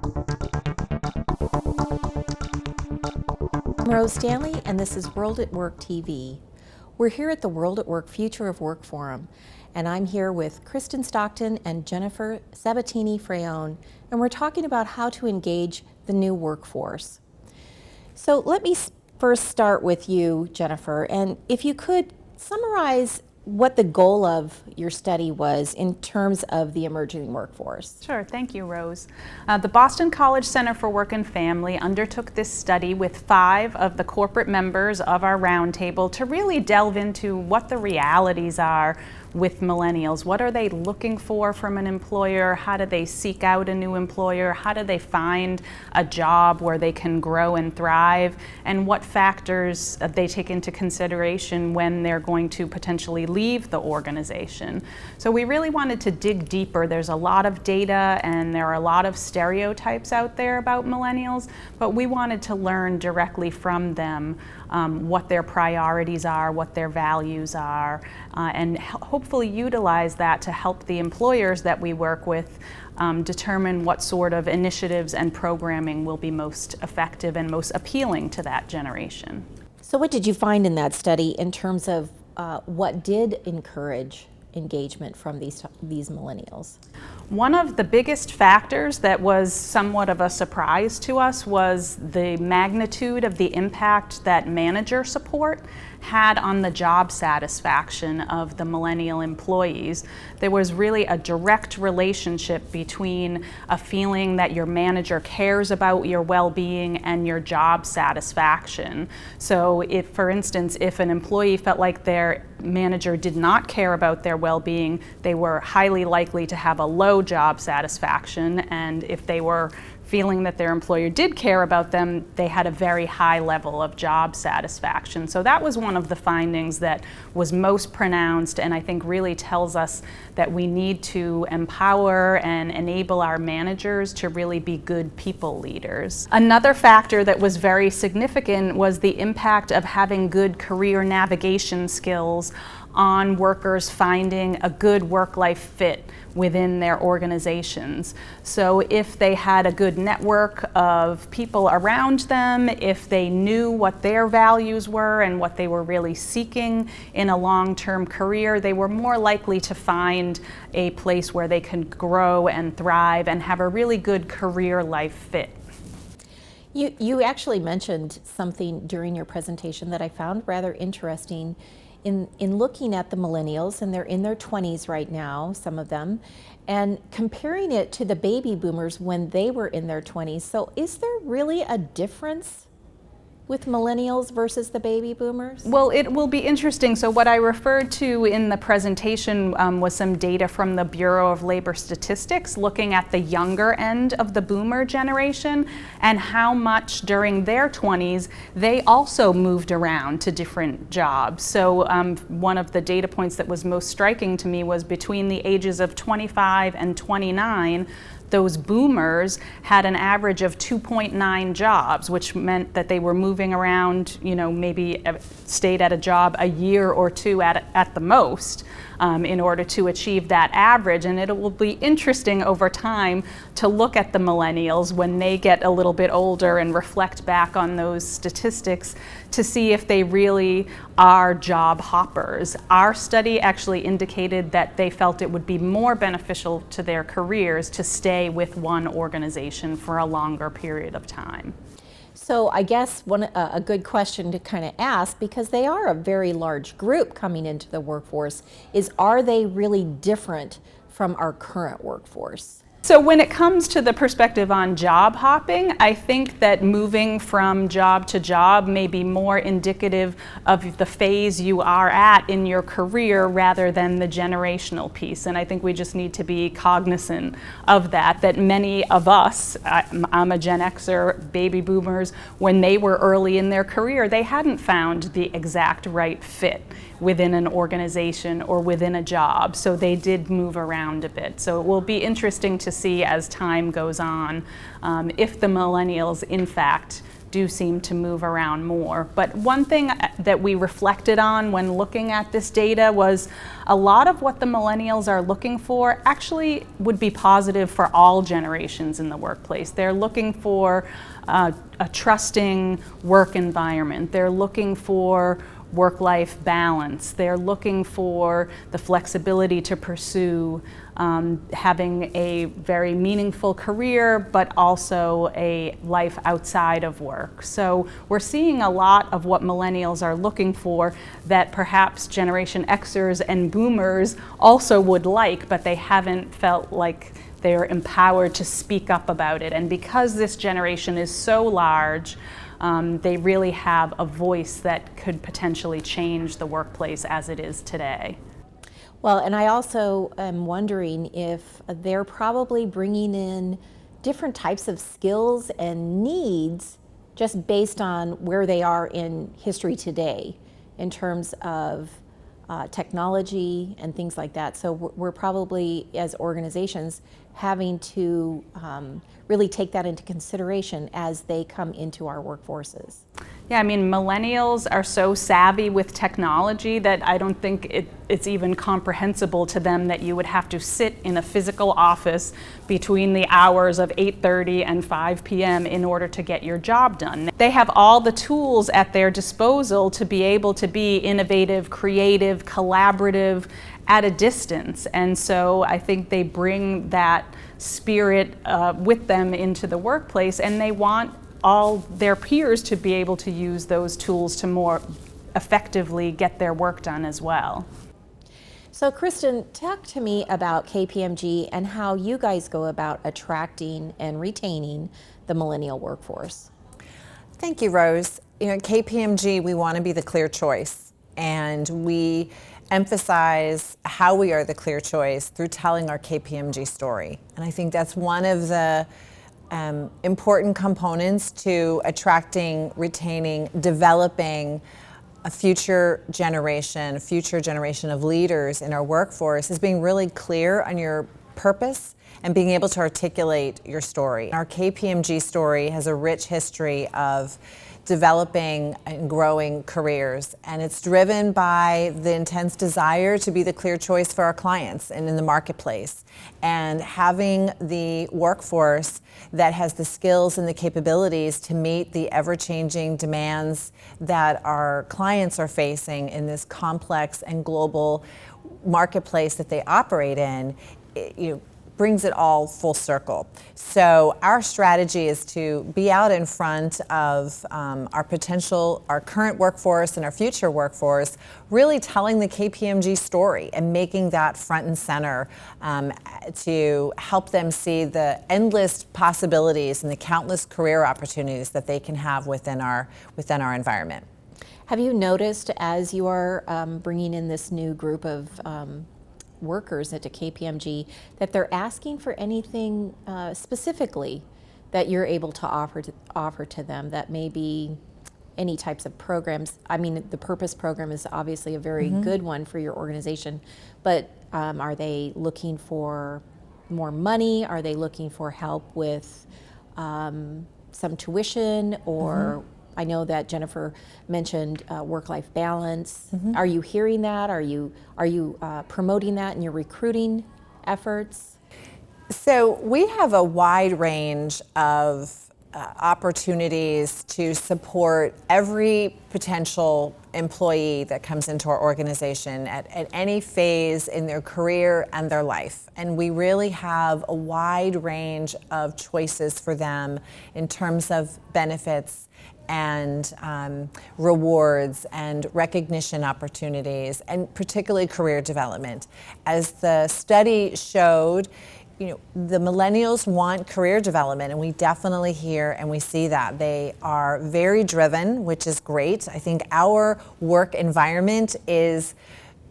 I'm Rose Stanley, and this is World at Work TV. We're here at the World at Work Future of Work Forum, and I'm here with Kristen Stockton and Jennifer Sabatini Fraone, and we're talking about how to engage the new workforce. So let me first start with you, Jennifer, and if you could summarize what the goal of your study was in terms of the emerging workforce. Sure, thank you, Rose. The Boston College Center for Work and Family undertook this study with 5 of the corporate members of our roundtable to really delve into what the realities are with millennials. What are they looking for from an employer? How do they seek out a new employer? How do they find a job where they can grow and thrive? And what factors they take into consideration when they're going to potentially leave the organization? So we really wanted to dig deeper. There's a lot of data and there are a lot of stereotypes out there about millennials, but we wanted to learn directly from them what their priorities are, what their values are, and hopefully utilize that to help the employers that we work with determine what sort of initiatives and programming will be most effective and most appealing to that generation. So what did you find in that study in terms of what did encourage engagement from these millennials? One of the biggest factors that was somewhat of a surprise to us was the magnitude of the impact that manager support had on the job satisfaction of the millennial employees. There was really a direct relationship between a feeling that your manager cares about your well-being and your job satisfaction. So if, for instance, if an employee felt like their manager did not care about their well-being, they were highly likely to have a low job satisfaction, and if they were feeling that their employer did care about them, they had a very high level of job satisfaction. So that was one of the findings that was most pronounced, and I think really tells us that we need to empower and enable our managers to really be good people leaders. Another factor that was very significant was the impact of having good career navigation skills on workers finding a good work-life fit within their organizations. So if they had a good network of people around them, if they knew what their values were and what they were really seeking in a long-term career, they were more likely to find a place where they could grow and thrive and have a really good career life fit. You actually mentioned something during your presentation that I found rather interesting. In looking at the millennials, and they're in their 20s right now, some of them, and comparing it to the baby boomers when they were in their 20s. So is there really a difference with millennials versus the baby boomers? Well, it will be interesting. So what I referred to in the presentation was some data from the Bureau of Labor Statistics looking at the younger end of the boomer generation and how much during their 20s they also moved around to different jobs. So one of the data points that was most striking to me was between the ages of 25 and 29, those boomers had an average of 2.9 jobs, which meant that they were moving around, maybe stayed at a job a year or two at the most in order to achieve that average. And it will be interesting over time to look at the millennials when they get a little bit older and reflect back on those statistics to see if they really are job hoppers. Our study actually indicated that they felt it would be more beneficial to their careers to stay with one organization for a longer period of time. So I guess a good question to kind of ask, because they are a very large group coming into the workforce, is are they really different from our current workforce? So when it comes to the perspective on job hopping, I think that moving from job to job may be more indicative of the phase you are at in your career rather than the generational piece. And I think we just need to be cognizant of that many of us, I'm a Gen Xer, baby boomers, when they were early in their career, they hadn't found the exact right fit within an organization or within a job. So they did move around a bit. So it will be interesting to see as time goes on if the millennials in fact do seem to move around more. But one thing that we reflected on when looking at this data was a lot of what the millennials are looking for actually would be positive for all generations in the workplace. They're looking for a trusting work environment. They're looking for work-life balance. They're looking for the flexibility to pursue having a very meaningful career, but also a life outside of work. So we're seeing a lot of what millennials are looking for that perhaps Generation Xers and Boomers also would like, but they haven't felt like they're empowered to speak up about it. And because this generation is so large, they really have a voice that could potentially change the workplace as it is today. Well, and I also am wondering if they're probably bringing in different types of skills and needs just based on where they are in history today in terms of technology and things like that. So we're probably, as organizations, having to really take that into consideration as they come into our workforces. Yeah, I mean, millennials are so savvy with technology that I don't think it's even comprehensible to them that you would have to sit in a physical office between the hours of 8:30 and 5 p.m. in order to get your job done. They have all the tools at their disposal to be able to be innovative, creative, collaborative at a distance. And so I think they bring that spirit with them into the workplace, and they want all their peers to be able to use those tools to more effectively get their work done as well. So Kristen, talk to me about KPMG and how you guys go about attracting and retaining the millennial workforce. Thank you, Rose. At KPMG, we want to be the clear choice, and we emphasize how we are the clear choice through telling our KPMG story. And I think that's one of the important components to attracting, retaining, developing a future generation of leaders in our workforce is being really clear on your purpose and being able to articulate your story. Our KPMG story has a rich history of developing and growing careers, and it's driven by the intense desire to be the clear choice for our clients and in the marketplace, and having the workforce that has the skills and the capabilities to meet the ever-changing demands that our clients are facing in this complex and global marketplace that they operate in. Brings it all full circle. So our strategy is to be out in front of our current workforce and our future workforce, really telling the KPMG story and making that front and center to help them see the endless possibilities and the countless career opportunities that they can have within our environment. Have you noticed as you are bringing in this new group of workers into KPMG that they're asking for anything specifically that you're able to offer to them, that may be any types of programs? I mean, the Purpose program is obviously a very good one for your organization, but are they looking for more money? Are they looking for help with some tuition, or I know that Jennifer mentioned work-life balance. Are you hearing that? Are you promoting that in your recruiting efforts? So we have a wide range of opportunities to support every potential employee that comes into our organization at any phase in their career and their life. And we really have a wide range of choices for them in terms of benefits and rewards and recognition opportunities, and particularly career development. As the study showed, the millennials want career development, and we definitely hear and we see that. They are very driven, which is great. I think our work environment is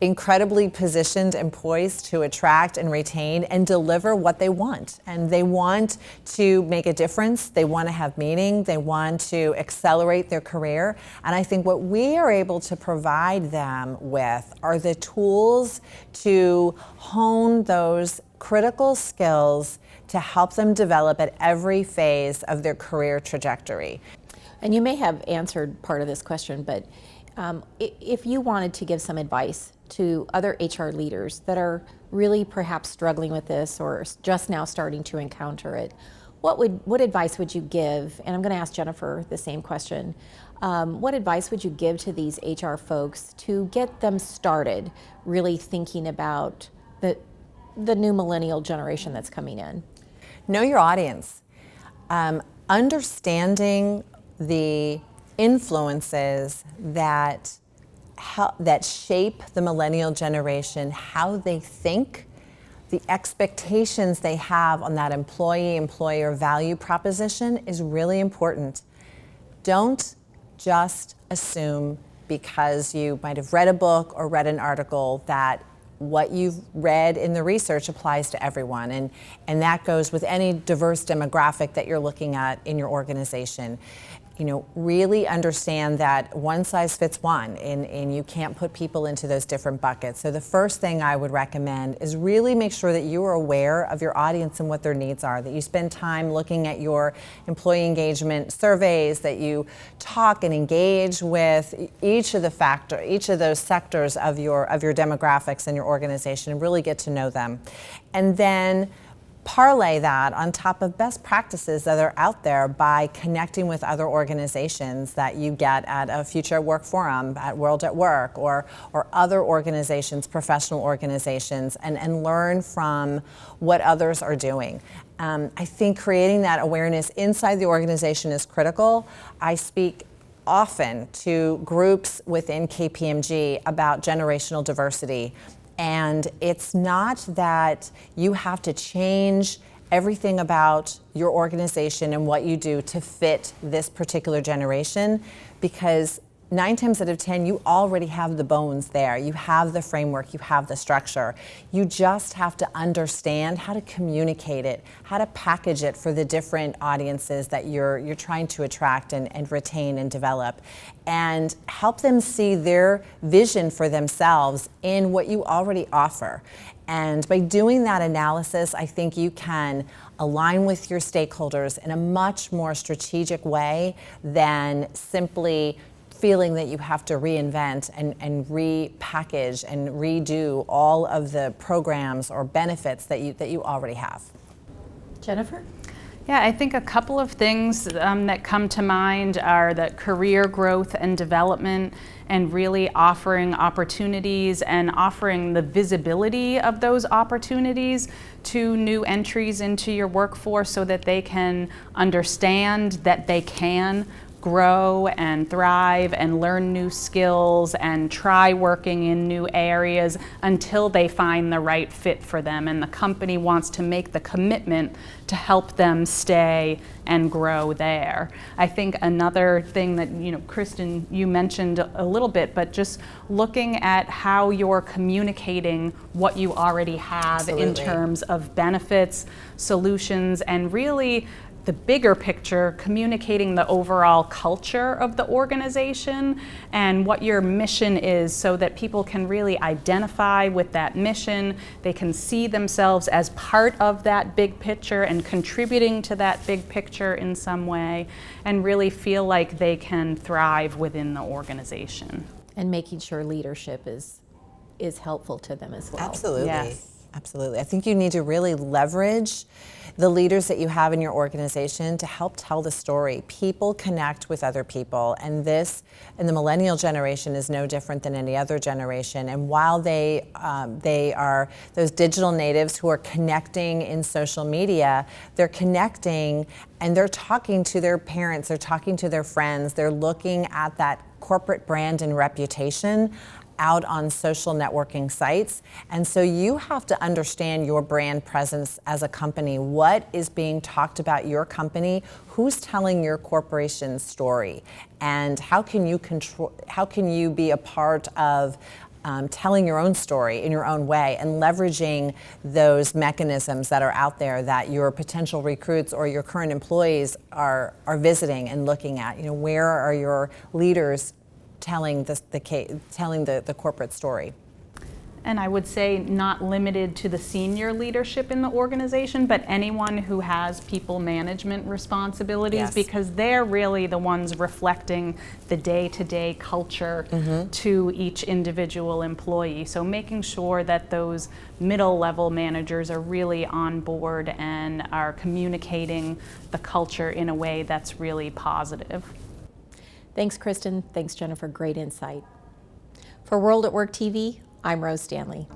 incredibly positioned and poised to attract and retain and deliver what they want. And they want to make a difference. They want to have meaning. They want to accelerate their career. And I think what we are able to provide them with are the tools to hone those critical skills to help them develop at every phase of their career trajectory. And you may have answered part of this question, but if you wanted to give some advice to other HR leaders that are really perhaps struggling with this or just now starting to encounter it, what advice would you give? And I'm going to ask Jennifer the same question. What advice would you give to these HR folks to get them started really thinking about the new millennial generation that's coming in? Know your audience. Understanding the influences that shape the millennial generation, how they think, the expectations they have on that employee-employer value proposition is really important. Don't just assume because you might have read a book or read an article that what you've read in the research applies to everyone, and that goes with any diverse demographic that you're looking at in your organization. Really understand that one size fits one, and you can't put people into those different buckets. So the first thing I would recommend is really make sure that you are aware of your audience and what their needs are, that you spend time looking at your employee engagement surveys, that you talk and engage with each of those sectors of your demographics in your organization and really get to know them. And then parlay that on top of best practices that are out there by connecting with other organizations that you get at a Future at Work forum, at World at Work, or other organizations, professional organizations, and learn from what others are doing. I think creating that awareness inside the organization is critical. I speak often to groups within KPMG about generational diversity. And it's not that you have to change everything about your organization and what you do to fit this particular generation, because 9 times out of 10, you already have the bones there. You have the framework, you have the structure. You just have to understand how to communicate it, how to package it for the different audiences that you're trying to attract and retain and develop, and help them see their vision for themselves in what you already offer. And by doing that analysis, I think you can align with your stakeholders in a much more strategic way than simply feeling that you have to reinvent and repackage and redo all of the programs or benefits that you already have. Jennifer? Yeah, I think a couple of things that come to mind are that career growth and development, and really offering opportunities and offering the visibility of those opportunities to new entries into your workforce so that they can understand that they can grow and thrive and learn new skills and try working in new areas until they find the right fit for them. And the company wants to make the commitment to help them stay and grow there. I think another thing that, Kristen, you mentioned a little bit, but just looking at how you're communicating what you already have Absolutely. In terms of benefits, solutions, and really the bigger picture, communicating the overall culture of the organization and what your mission is so that people can really identify with that mission. They can see themselves as part of that big picture and contributing to that big picture in some way, and really feel like they can thrive within the organization. And making sure leadership is helpful to them as well. Absolutely. Yes. Absolutely. I think you need to really leverage the leaders that you have in your organization to help tell the story. People connect with other people, and the millennial generation is no different than any other generation. And while they are those digital natives who are connecting in social media, they're connecting and they're talking to their parents, they're talking to their friends, they're looking at that corporate brand and reputation out on social networking sites. And so you have to understand your brand presence as a company. What is being talked about your company? Who's telling your corporation's story? And how can you be a part of telling your own story in your own way and leveraging those mechanisms that are out there that your potential recruits or your current employees are visiting and looking at? Where are your leaders telling the corporate story? And I would say not limited to the senior leadership in the organization, but anyone who has people management responsibilities, Yes. because they're really the ones reflecting the day-to-day culture to each individual employee. So making sure that those middle-level managers are really on board and are communicating the culture in a way that's really positive. Thanks, Kristen. Thanks, Jennifer. Great insight. For World at Work TV, I'm Rose Stanley.